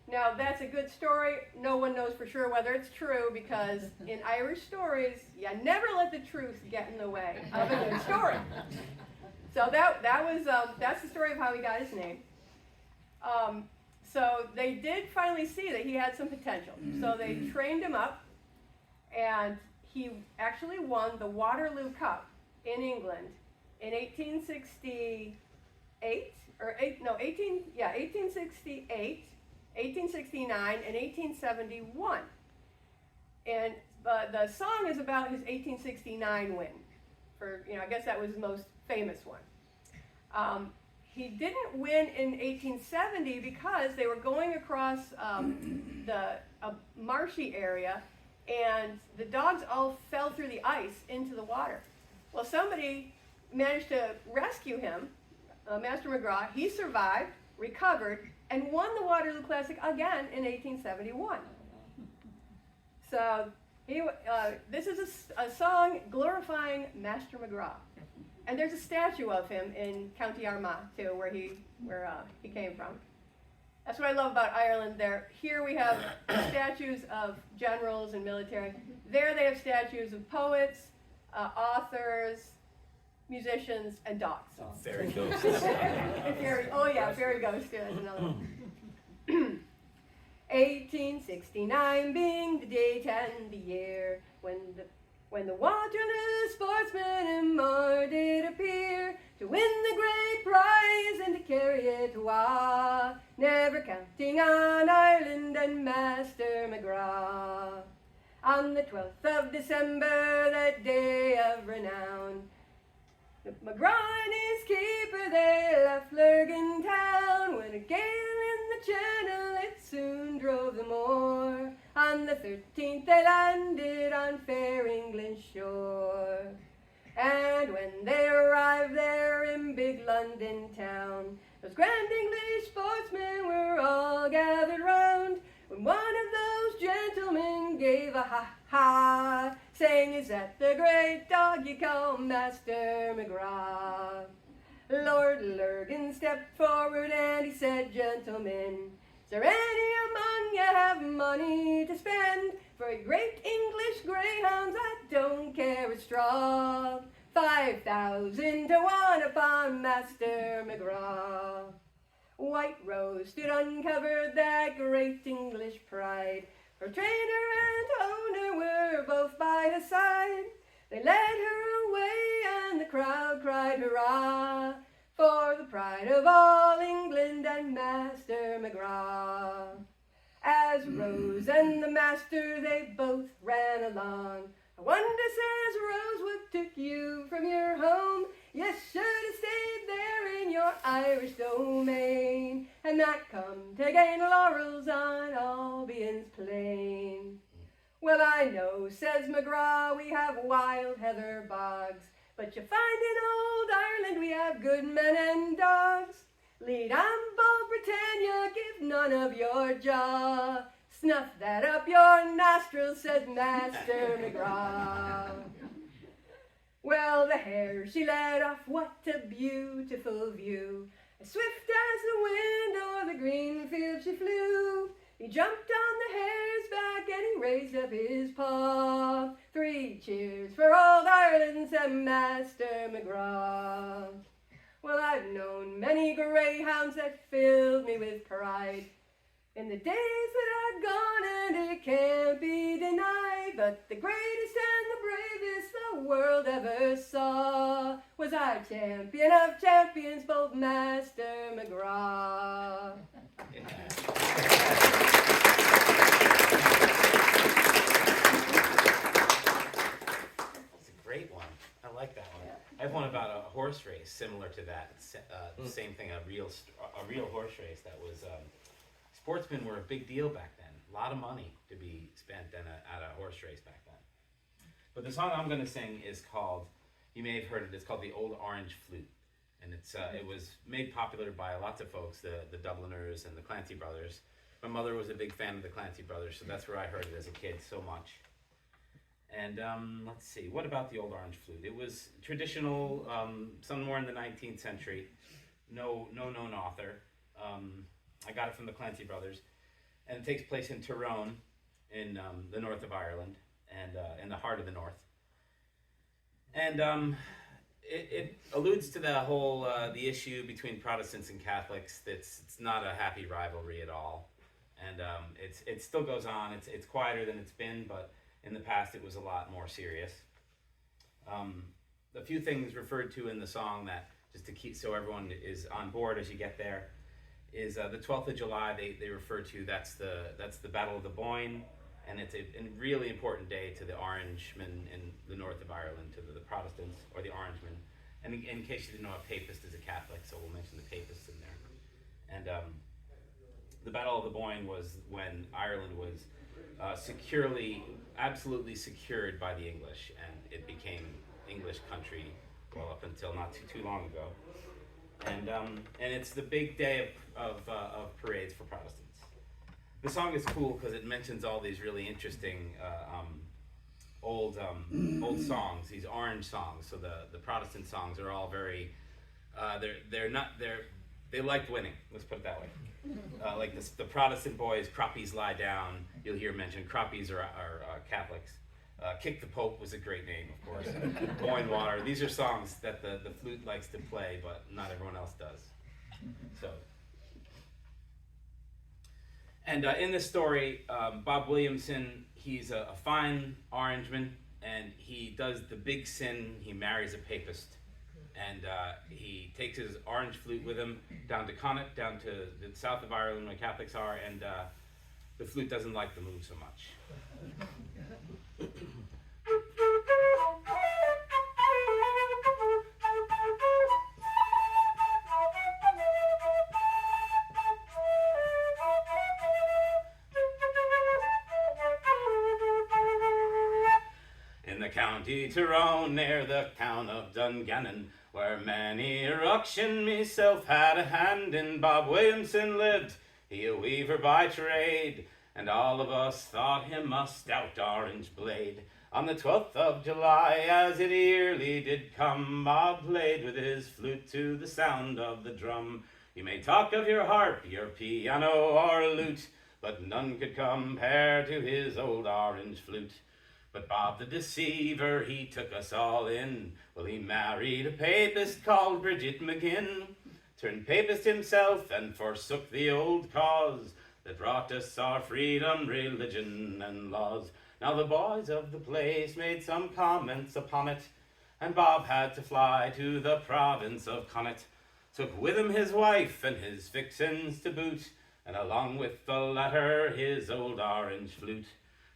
S1: Now, that's a good story. No one knows for sure whether it's true, because in Irish stories, you never let the truth get in the way of a good story. So that's the story of how he got his name. So they did finally see that he had some potential. So they trained him up, and he actually won the Waterloo Cup in England in 1868, 1868, 1869, and 1871. And the song is about his 1869 win. I guess that was his most famous one. He didn't win in 1870 because they were going across the marshy area, and the dogs all fell through the ice into the water. Well, somebody managed to rescue him, Master McGrath. He survived, recovered, and won the Waterloo Classic again in 1871. So this is a song glorifying Master McGrath. And there's a statue of him in County Armagh, too, where he came from. That's what I love about Ireland. Here we have statues of generals and military. There they have statues of poets, authors, musicians, and dogs.
S2: Fairy ghosts.
S1: Fairy ghost, too, that's another one. 1869 being the date and the year when the Waterloo sportsmen in Mar did appear to win the great prize and to carry it to Wa, never counting on Ireland and Master McGrath. On the 12th of December, that day of renown, McGrath and his keeper, they left Lurgan town. When a gale in the channel, it soon drove them o'er. On the 13th they landed on fair England's shore. And when they arrived there in big London town, those grand English sportsmen were all gathered round, when one of those gentlemen gave a ha-ha, saying, "Is that the great dog you call Master McGrath?" Lord Lurgan stepped forward and he said, "Gentlemen, is there any among you have money to spend for a great English greyhounds? I don't care a straw. 5,000 to 1 upon Master McGrath." White Rose stood uncovered, that great English pride. Her trainer and owner were both by her side. They led her away and the crowd cried hurrah for the pride of all England and Master McGrath. As Rose and the Master, they both ran along. "I wonder," says Rose, "what took you from your home? You should have stayed there in your Irish domain, and not come to gain laurels on Albion's plain." "Well, I know," says McGrath, "we have wild heather bogs, but you find in old Ireland we have good men and dogs. Lead on, bold Britannia, give none of your jaw. Snuff that up your nostrils," says Master McGrath. Well, the hare, she led off, what a beautiful view. As swift as the wind o'er the green field she flew. He jumped on the hare's back and he raised up his paw. 3 cheers for old Ireland, said Master McGrath. I've known many greyhounds that filled me with pride. In the days that are gone, and it can't be denied, but the greatest and the bravest the world ever saw was our champion of champions, Bold Master McGrath.
S2: It's a great one. I like that one. I have one about a horse race similar to that. Same thing, a real horse race that was. Sportsmen were a big deal back then. A lot of money to be spent at a horse race back then. But the song I'm going to sing is called, you may have heard it, it's called the Old Orange Flute. And it was made popular by lots of folks, the Dubliners and the Clancy brothers. My mother was a big fan of the Clancy brothers, so that's where I heard it as a kid so much. And let's see, what about the Old Orange Flute? It was traditional, somewhere in the 19th century. No known author. I got it from the Clancy brothers, and it takes place in Tyrone, in the north of Ireland, and in the heart of the north. And it alludes to the whole the issue between Protestants and Catholics. It's not a happy rivalry at all, and it still goes on. It's quieter than it's been, but in the past it was a lot more serious. A few things referred to in the song that just to keep so everyone is on board as you get there. Is the 12th of July, they refer to, that's the Battle of the Boyne, and it's a really important day to the Orangemen in the north of Ireland, to the Protestants, or the Orangemen. And in case you didn't know, a Papist is a Catholic, so we'll mention the Papists in there. And the Battle of the Boyne was when Ireland was absolutely secured by the English, and it became English country, well, up until not too long ago. And it's the big day of parades for Protestants. The song is cool because it mentions all these really interesting old songs, these orange songs. So the Protestant songs are all very they liked winning. Let's put it that way. Like the Protestant boys, Croppies Lie Down. You'll hear mentioned. Croppies are Catholics. Kick the Pope was a great name, of course. Boyne Water. These are songs that the flute likes to play, but not everyone else does. So, and in this story, Bob Williamson, he's a fine Orangeman, and he does the big sin. He marries a Papist, and he takes his orange flute with him down to Connacht, down to the south of Ireland where Catholics are, and the flute doesn't like the move so much. In the county Tyrone, near the town of Dungannon, where many a ruction myself had a hand in, Bob Williamson lived, he a weaver by trade, and all of us thought him a stout orange blade. On the 12th of July, as it yearly did come, Bob played with his flute to the sound of the drum. You may talk of your harp, your piano, or lute, but none could compare to his old orange flute. But Bob the deceiver, he took us all in. Well, he married a Papist called Bridget McGinn, turned Papist himself and forsook the old cause that brought us our freedom, religion, and laws. Now the boys of the place made some comments upon it, and Bob had to fly to the province of Connacht. Took with him his wife and his vixens to boot, and along with the latter his old orange flute.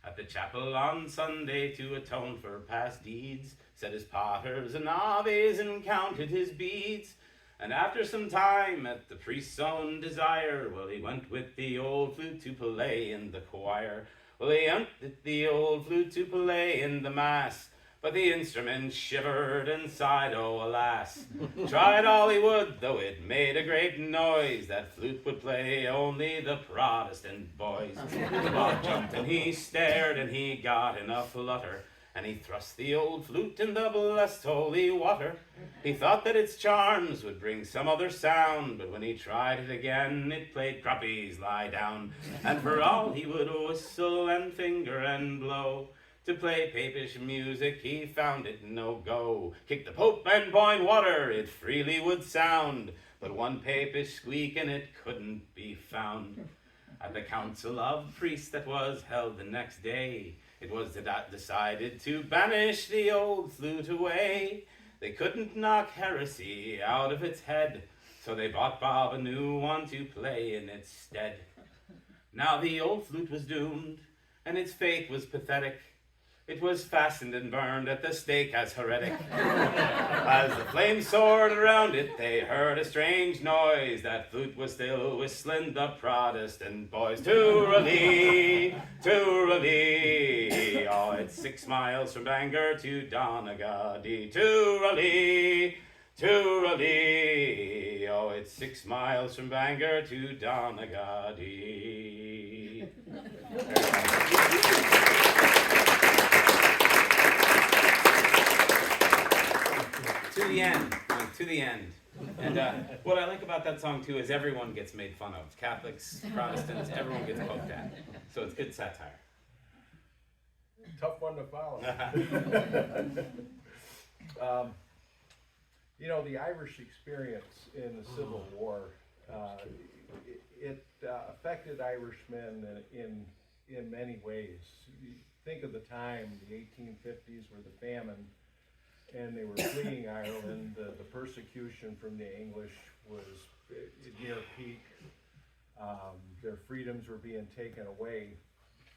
S2: At the chapel on Sunday to atone for past deeds, said his paters and aves and counted his beads. And after some time, at the priest's own desire, well, he went with the old flute to play in the choir. Well, he went with the old flute to play in the mass, but the instrument shivered and sighed, oh alas. Tried all he would, though it made a great noise, that flute would play only the Protestant boys. Bob jumped and he stared and he got in a flutter, and he thrust the old flute in the blessed holy water. He thought that its charms would bring some other sound, but when he tried it again, it played Croppies Lie Down. And for all he would whistle and finger and blow, To play papish music he found it no go. Kick the Pope and boil water, it freely would sound, but one papish squeak and it couldn't be found. At the council of priests that was held the next day, it was decided to banish the old flute away. They couldn't knock heresy out of its head, so they bought Bob a new one to play in its stead. Now the old flute was doomed, and its fate was pathetic. It was fastened and burned at the stake as heretic. As the flames soared around it, they heard a strange noise. That flute was still whistling the Protestant boys. Toorally, toorally, oh, it's 6 miles from Bangor to Donegal. Toorally, toorally, oh, it's 6 miles from Bangor to Donegal. To the end. And what I like about that song too is everyone gets made fun of. Catholics, Protestants, everyone gets poked at. So it's good satire.
S3: Tough one to follow. You know, the Irish experience in the Civil War, it affected Irishmen in many ways. You think of the time, the 1850s, where the famine, and they were fleeing Ireland. The persecution from the English was near peak. Their freedoms were being taken away,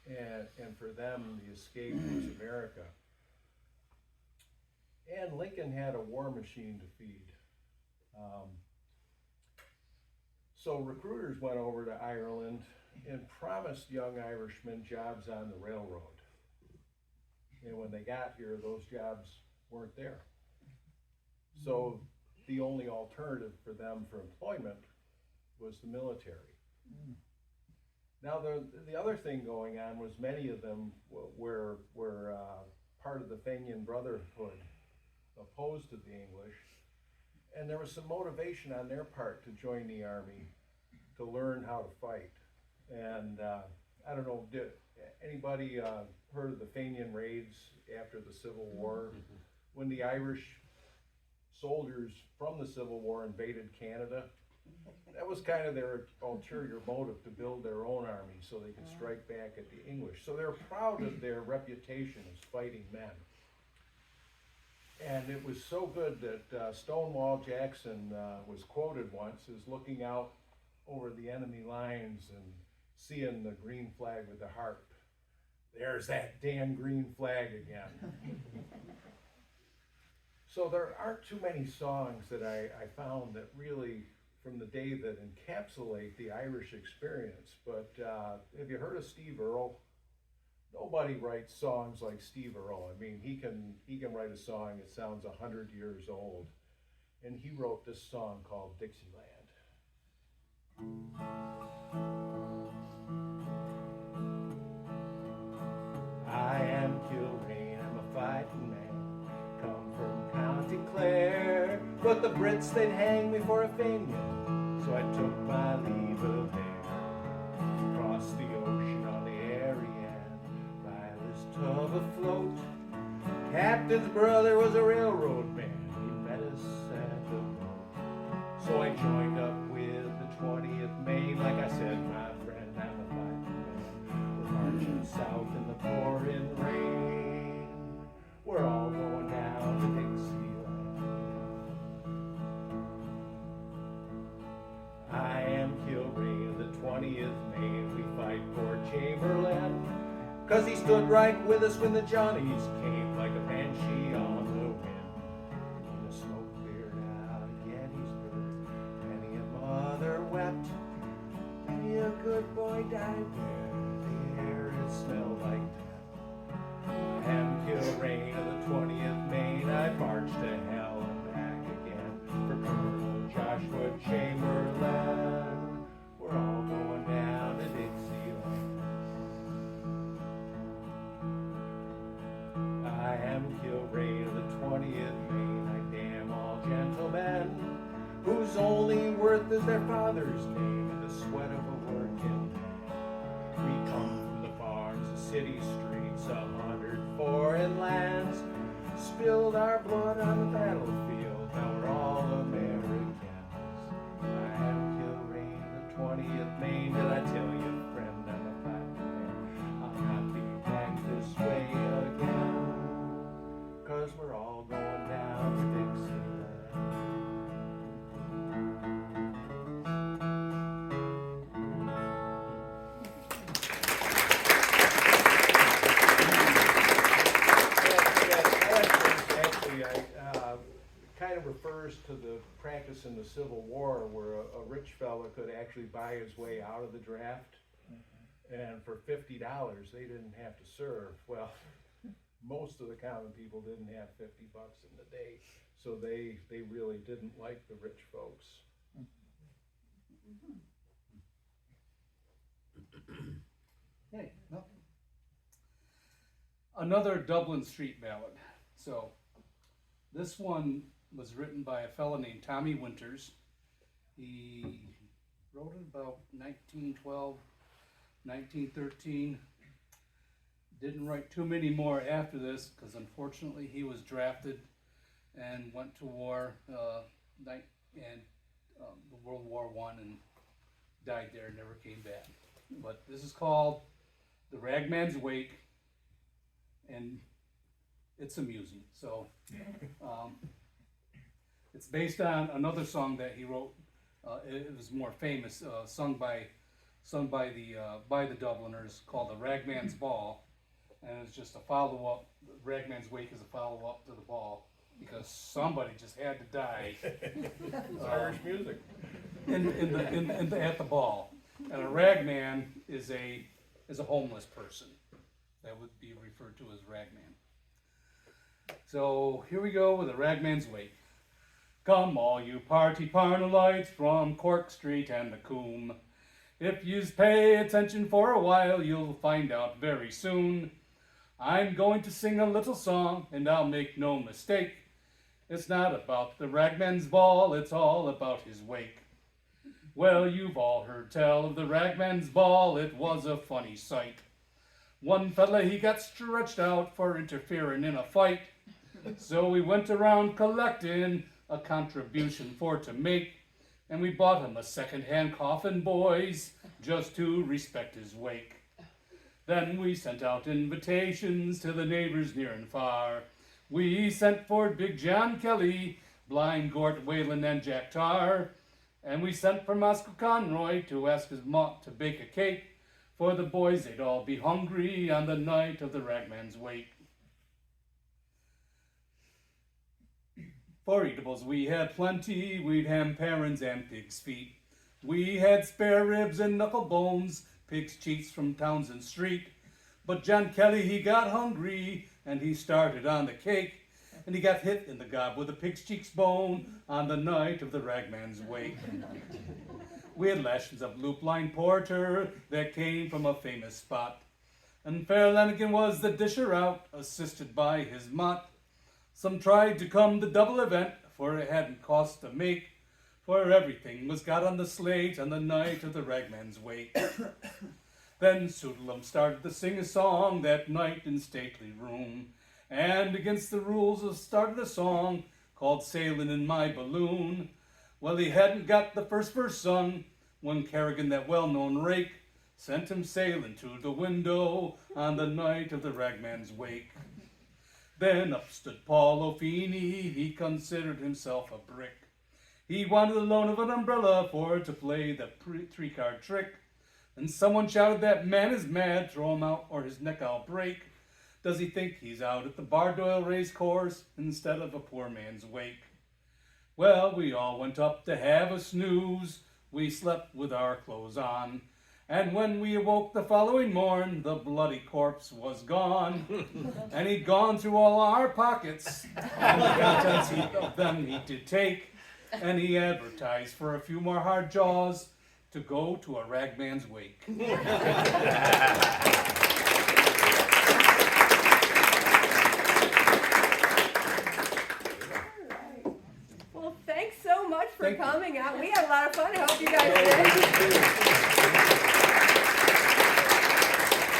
S3: and for them, the escape was America. And Lincoln had a war machine to feed. So recruiters went over to Ireland and promised young Irishmen jobs on the railroad. And when they got here, those jobs weren't there. So the only alternative for them for employment was the military. Now the other thing going on was many of them were part of the Fenian Brotherhood, opposed to the English, and there was some motivation on their part to join the army, to learn how to fight. And I don't know, did anybody heard of the Fenian raids after the Civil War? When the Irish soldiers from the Civil War invaded Canada, that was kind of their ulterior motive, to build their own army so they could strike back at the English. So they're proud of their reputation as fighting men. And it was so good that Stonewall Jackson was quoted once as looking out over the enemy lines and seeing the green flag with the harp. There's that damn green flag again. So there aren't too many songs that I found that really, from the day, that encapsulate the Irish experience. But have you heard of Steve Earle? Nobody writes songs like Steve Earle. I mean, he can write a song that sounds 100 years old. And he wrote this song called Dixieland. I am Kilrain, I'm a fighting man, come from County Clare, but the Brits, they'd hang me for a Fenian, so I took my leave of there. Crossed the ocean on the Ariane, by this tub afloat. Captain's brother was a railroad man, he met us at the road. So I joined up with the 20th Maine, like I said, my friend, I'm a fighting man. We're marching south in the pouring rain, we're all going down to Dixieland. I am Kilrain, the 20th Maine, we fight for Chamberlain, 'cause he stood right with us when the Johnnies came, like a banshee on the wind. When the smoke cleared out of Gettysburg, many a mother wept, many a good boy died there, the air it smelled like death. I am Kilrain of the 20th Maine, I marched to hell and back again, for Colonel Joshua Chamberlain, we're all going down to Dixieland. I am Kilrain of the 20th Maine, I damn all gentlemen, whose only worth is their father's name and the sweat of a working man. We come from the farms, the city streets, 100 spilled our blood on the battlefield. Now we're all Americans. I had to kill rain the 20th Maine. Did I tell you, friend, I'm a black man? I'll not be back this way again. 'Cause we're all going down to Dixieland. Kind of refers to the practice in the Civil War where a rich fella could actually buy his way out of the draft, and for $50 they didn't have to serve. Well, most of the common people didn't have $50 in the day, so they really didn't like the rich folks.
S4: Hey, no. Another Dublin street ballad. So this one was written by a fellow named Tommy Winters. He wrote it about 1912, 1913. Didn't write too many more after this because unfortunately he was drafted and went to war World War I and died there and never came back. But this is called The Ragman's Wake, and it's amusing. So it's based on another song that he wrote. It was more famous, sung by the Dubliners, called The Ragman's Ball, and it's just a follow-up. Ragman's Wake is a follow-up to the ball because somebody just had to die.
S3: It's Irish music.
S4: At the ball, and a ragman is a homeless person. That would be referred to as ragman. So here we go with the Ragman's Wake. Come all you party parnolites from Cork Street and the Coombe. If yous pay attention for a while, you'll find out very soon. I'm going to sing a little song, and I'll make no mistake. It's not about the ragman's ball, it's all about his wake. Well, you've all heard tell of the ragman's ball, it was a funny sight. One fella, he got stretched out for interfering in a fight. So we went around collecting a contribution for to make, and we bought him a second-hand coffin, boys, just to respect his wake. Then we sent out invitations to the neighbors near and far. We sent for Big John Kelly, Blind Gort Whalen, and Jack Tar, and we sent for Moscow Conroy to ask his ma to bake a cake for the boys. They'd all be hungry on the night of the ragman's wake. For eatables we had plenty, we'd ham parents and pig's feet. We had spare ribs and knuckle bones, pig's cheeks from Townsend Street. But John Kelly, he got hungry, and he started on the cake, and he got hit in the gob with a pig's cheeks bone on the night of the ragman's wake. We had lashings of loop-line porter that came from a famous spot, and Fair Lanigan was the disher out, assisted by his mott. Some tried to come to double event, for it hadn't cost to make, for everything was got on the slate on the night of the ragman's wake. Then Soodlum started to sing a song that night in stately room, and against the rules started a song called Sailin' in My Balloon. Well, he hadn't got the first verse sung when Kerrigan, that well-known rake, sent him sailing to the window on the night of the ragman's wake. Then up stood Paul O'Feeney, he considered himself a brick. He wanted the loan of an umbrella for to play the three-card trick. And someone shouted, "That man is mad, throw him out or his neck I'll break. Does he think he's out at the Bardoyle race course instead of a poor man's wake?" Well, we all went up to have a snooze. We slept with our clothes on. And when we awoke the following morn, the bloody corpse was gone. And he'd gone through all our pockets, and the contents of them he did take. And he advertised for a few more hard jaws to go to a ragman's wake.
S1: Well, thanks so much for coming out. We had a lot of fun. I hope you guys did.